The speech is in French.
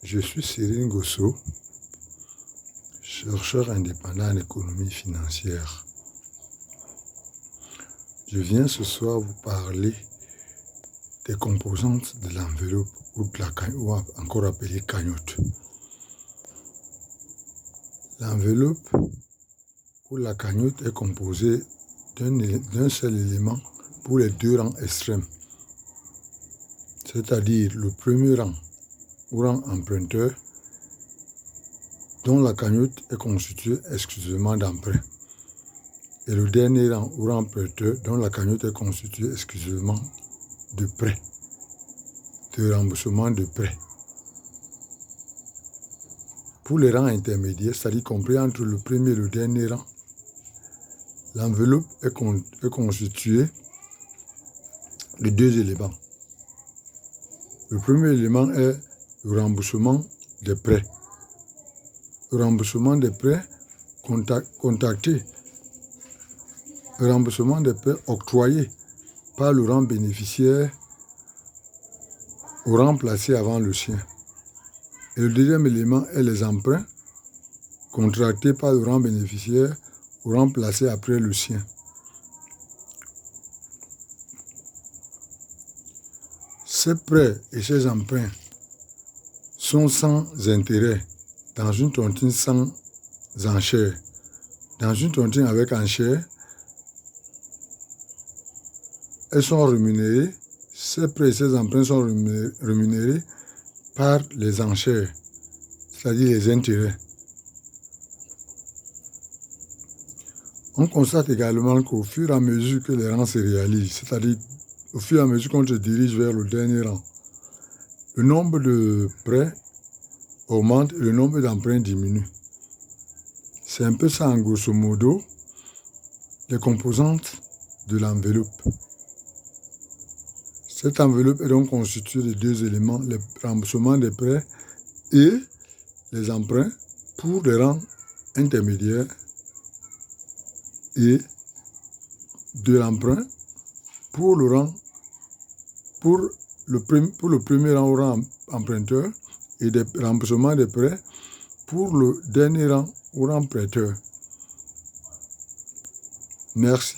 Je suis Cyril Ngosso, chercheur indépendant en économie financière. Je viens ce soir vous parler des composantes de l'enveloppe ou encore appelée cagnotte. L'enveloppe ou la cagnotte est composée d'un seul élément pour les deux rangs extrêmes, c'est-à-dire le premier rang ou rang emprunteur, dont la cagnotte est constituée exclusivement d'emprunts, et le dernier rang ou rang prêteur, dont la cagnotte est constituée exclusivement de prêts, de remboursement de prêts. Pour les rangs intermédiaires, c'est-à-dire compris entre le premier et le dernier rang, l'enveloppe est constituée de deux éléments. Le premier élément est le remboursement des prêts. Le remboursement des prêts contactés. Le remboursement des prêts octroyés par le rang bénéficiaire au rang placé avant le sien. Et le deuxième élément est les emprunts contractés par le rang bénéficiaire au rang placé après le sien. Ces prêts et ces emprunts sont sans intérêt dans une tontine sans enchère. Dans une tontine avec enchère, elles sont rémunérées, ces prêts et ces emprunts sont rémunérés par les enchères, c'est-à-dire les intérêts. On constate également qu'au fur et à mesure que les rangs se réalisent, c'est-à-dire au fur et à mesure qu'on se dirige vers le dernier rang, le nombre de prêts augmente et le nombre d'emprunts diminue. C'est un peu ça, en grosso modo, les composantes de l'enveloppe. Cette enveloppe est donc constituée de deux éléments, le remboursement des prêts et les emprunts pour les rangs intermédiaires et de l'emprunt pour le premier rang au rang emprunteur et des remboursements des prêts pour le dernier rang au rang prêteur. Merci.